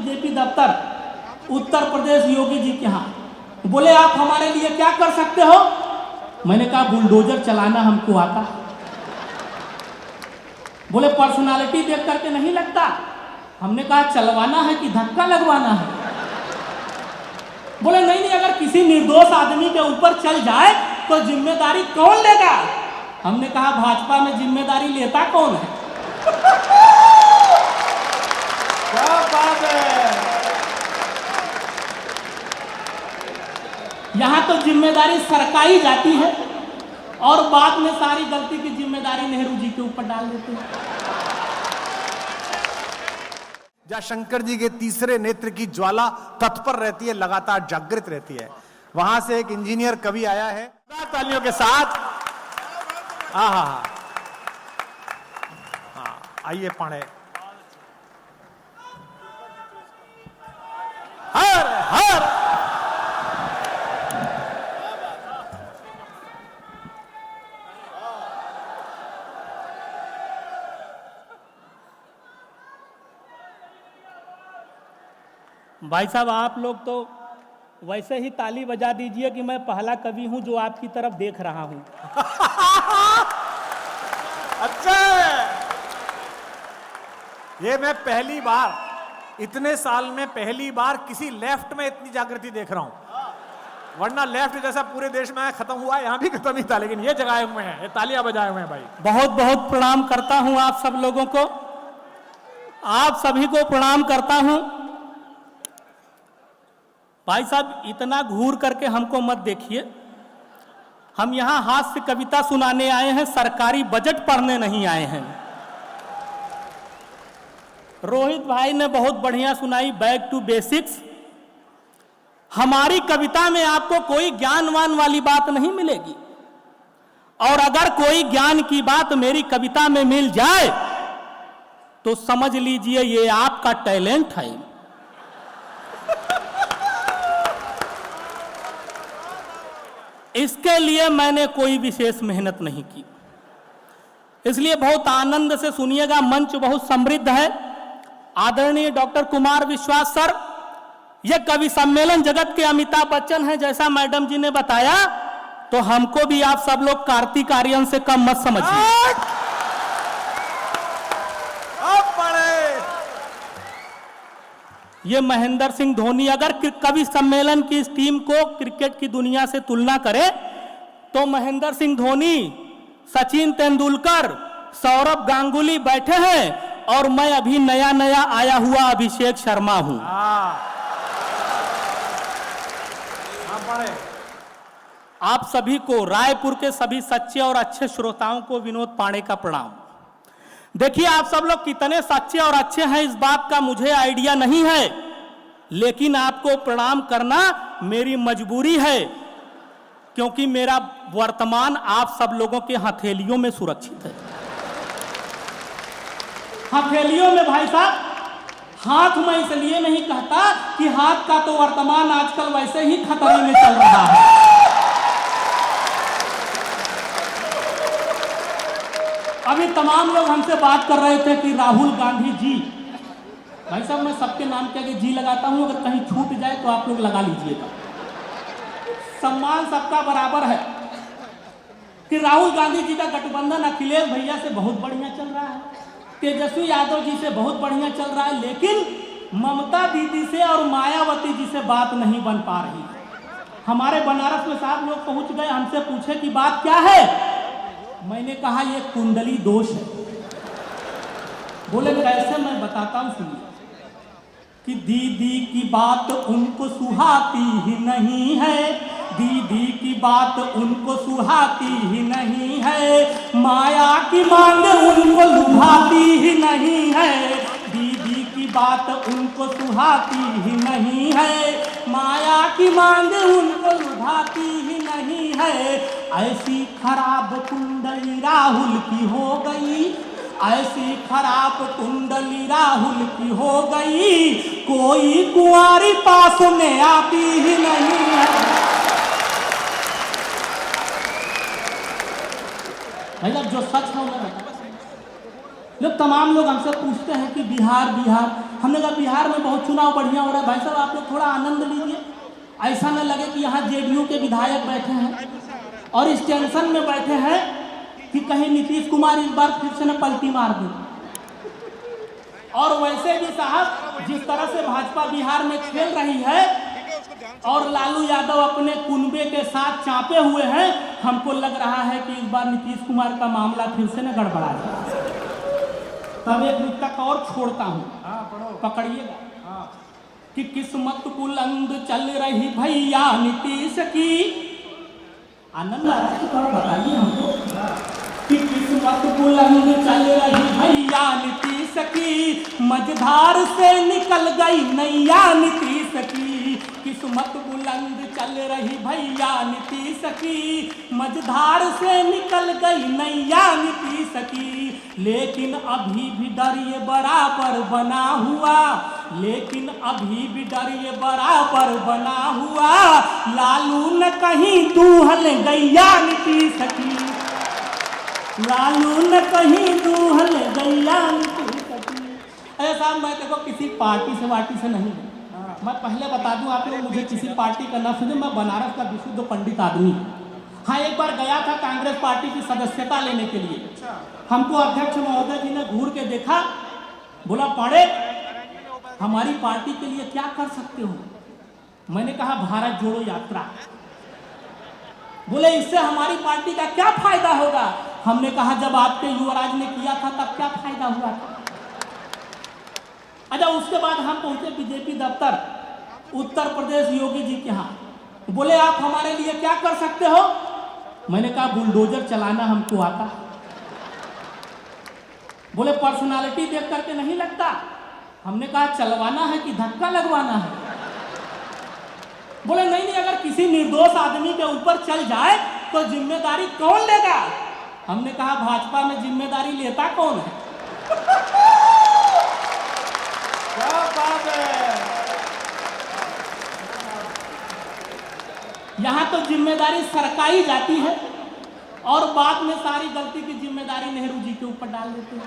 BJP दफ्तर उत्तर प्रदेश योगी जी के यहाँ। बोले आप हमारे लिए क्या कर सकते हो? मैंने कहा बुलडोजर चलाना हमको आता। बोले पर्सनालिटी देख करके नहीं लगता। हमने कहा चलवाना है कि धक्का लगवाना है? बोले नहीं नहीं, अगर किसी निर्दोष आदमी के ऊपर चल जाए तो जिम्मेदारी कौन लेगा? हमने कहा भाजपा में जिम्मेदारी लेता कौन है? क्या बात है। यहां तो जिम्मेदारी सरकाई जाती है और बाद में सारी गलती की जिम्मेदारी नेहरू जी के ऊपर डाल देते हैं। जहाँ शंकर जी के तीसरे नेत्र की ज्वाला तत्पर रहती है, लगातार जागृत रहती है, वहां से एक इंजीनियर कवि आया है तालियों के साथ। हाँ, आइए पढ़े। हर हर भाई साहब, आप लोग तो वैसे ही ताली बजा दीजिए कि मैं पहला कवि हूं जो आपकी तरफ देख रहा हूं। अच्छा, ये मैं पहली बार, इतने साल में पहली बार किसी लेफ्ट में इतनी जागृति देख रहा हूं। वरना लेफ्ट जैसा पूरे देश में खत्म हुआ, यहां भी खत्म ही था, लेकिन ये जगाए हुए हैं, ये तालियां बजाए हुए हैं भाई। बहुत बहुत प्रणाम करता हूं आप सब लोगों को, आप सभी को प्रणाम करता हूं। भाई साहब, इतना घूर करके हमको मत देखिए। हम यहां हास्य कविता सुनाने आए हैं, सरकारी बजट पढ़ने नहीं आए हैं। रोहित भाई ने बहुत बढ़िया सुनाई बैक टू बेसिक्स। हमारी कविता में आपको कोई ज्ञानवान वाली बात नहीं मिलेगी, और अगर कोई ज्ञान की बात मेरी कविता में मिल जाए तो समझ लीजिए ये आपका टैलेंट है। इसके लिए मैंने कोई विशेष मेहनत नहीं की, इसलिए बहुत आनंद से सुनिएगा। मंच बहुत समृद्ध है। आदरणीय डॉक्टर कुमार विश्वास सर, यह कवि सम्मेलन जगत के अमिताभ बच्चन हैं, जैसा मैडम जी ने बताया, तो हमको भी आप सब लोग कार्तिक आर्यन से कम मत समझिए। ये महेंद्र सिंह धोनी, अगर कवि सम्मेलन की इस टीम को क्रिकेट की दुनिया से तुलना करें तो महेंद्र सिंह धोनी, सचिन तेंदुलकर, सौरभ गांगुली बैठे हैं, और मैं अभी नया नया आया हुआ अभिषेक शर्मा हूं। आप सभी को, रायपुर के सभी सच्चे और अच्छे श्रोताओं को विनोद पांडे का प्रणाम। देखिए, आप सब लोग कितने सच्चे और अच्छे हैं इस बात का मुझे आइडिया नहीं है, लेकिन आपको प्रणाम करना मेरी मजबूरी है, क्योंकि मेरा वर्तमान आप सब लोगों के हथेलियों में सुरक्षित है। हथेलियों में भाई साहब, हाथ मैं इसलिए नहीं कहता कि हाथ का तो वर्तमान आजकल वैसे ही खतरे में चल रहा है। अभी तमाम लोग हमसे बात कर रहे थे कि राहुल गांधी जी, भाई साहब मैं सबके नाम के आगे जी लगाता हूं, अगर कहीं छूट जाए तो आप लोग लगा लीजिएगा, सम्मान सबका बराबर है। कि राहुल गांधी जी का गठबंधन अखिलेश भैया से बहुत बढ़िया चल रहा है, तेजस्वी यादव जी से बहुत बढ़िया चल रहा है, लेकिन ममता दीदी से और मायावती जी से बात नहीं बन पा रही। हमारे बनारस में साहब लोग पहुंच गए, हमसे पूछे कि बात क्या है। मैंने कहा ये कुंडली दोष है। बोले कैसे? मैं बताता हूं, सुनिए। कि दीदी की बात उनको सुहाती ही नहीं है, दीदी की बात उनको सुहाती ही नहीं है, माया की मांग उनको लुभाती ही नहीं है, दीदी की बात उनको सुहाती ही नहीं है, माया की मांग उनको लुभाती ही नहीं है। ऐसी खराब कुंडली राहुल की हो गई, ऐसी खराब कुंडली राहुल की हो गई, कोई कुंवारी पास में आती ही नहीं है। भाई जो सच है मैं बता, लोग तमाम लोग हमसे पूछते हैं कि बिहार बिहार, हमने कहा बिहार में बहुत चुनाव बढ़िया हो रहा है। भाई साहब आप लोग थोड़ा आनंद लीजिए, ऐसा न लगे कि यहाँ जेडीयू के विधायक बैठे हैं और इस टेंशन में बैठे हैं कि कहीं नीतीश कुमार इस बार फिर से न पलटी मार दें। और वैसे भी साहब जिस तरह से भाजपा बिहार में खेल रही है और लालू यादव अपने कुनबे के साथ चापे हुए हैं, हमको लग रहा है कि इस बार नीतीश कुमार का मामला फिर से न गड़बड़ा जाए। तब एक नुक्ता और छोड़ता हूँ, पकड़िएगा कि किस्मत बुलंद चल रही भैया नीतीश की। आनंद आ रहा है तो बताइए हमको कि किस्मत बुलंद चल रही भैया नीतीश की, मझधार से निकल गई नैया नीतीश की। किस्मत बुलंद चल रही भैया नीतीश की, मझधार से निकल गई नैया नीतीश की। लेकिन अभी भी डर ये बराबर बना हुआ, लेकिन अभी भी डर ये बराबर बना हुआ, लालू न कहीं दूहल गैया नीतीश की। लालू न कहीं दूहल गैया नीतीश की। ऐसा मैं देखो किसी पार्टी से वार्टी से नहीं हूँ। मैं पहले बता दूं आप लोग, मुझे किसी पार्टी का न सुने, मैं बनारस का विशुद्ध पंडित आदमी। हाँ, एक बार गया था कांग्रेस पार्टी की सदस्यता लेने के लिए। हमको अध्यक्ष महोदय जी ने घूर के देखा, बोला पाड़े हमारी पार्टी के लिए क्या कर सकते हो। मैंने कहा भारत जोड़ो यात्रा। बोले इससे हमारी पार्टी का क्या फायदा होगा। हमने कहा जब आपके युवराज ने किया था तब क्या फायदा हुआ था। अच्छा, उसके बाद हम पहुंचे बीजेपी दफ्तर उत्तर प्रदेश योगी जी के यहाँ। बोले आप हमारे लिए क्या कर सकते हो। मैंने कहा बुलडोजर चलाना हमको आता। बोले पर्सनालिटी देख करके नहीं लगता। हमने कहा चलवाना है कि धक्का लगवाना है। बोले नहीं नहीं, अगर किसी निर्दोष आदमी के ऊपर चल जाए तो जिम्मेदारी कौन लेगा। हमने कहा भाजपा में जिम्मेदारी लेता कौन है। क्या बात है। यहां तो जिम्मेदारी सरकाई जाती है और बाद में सारी गलती की जिम्मेदारी नेहरू जी के ऊपर डाल देते हैं।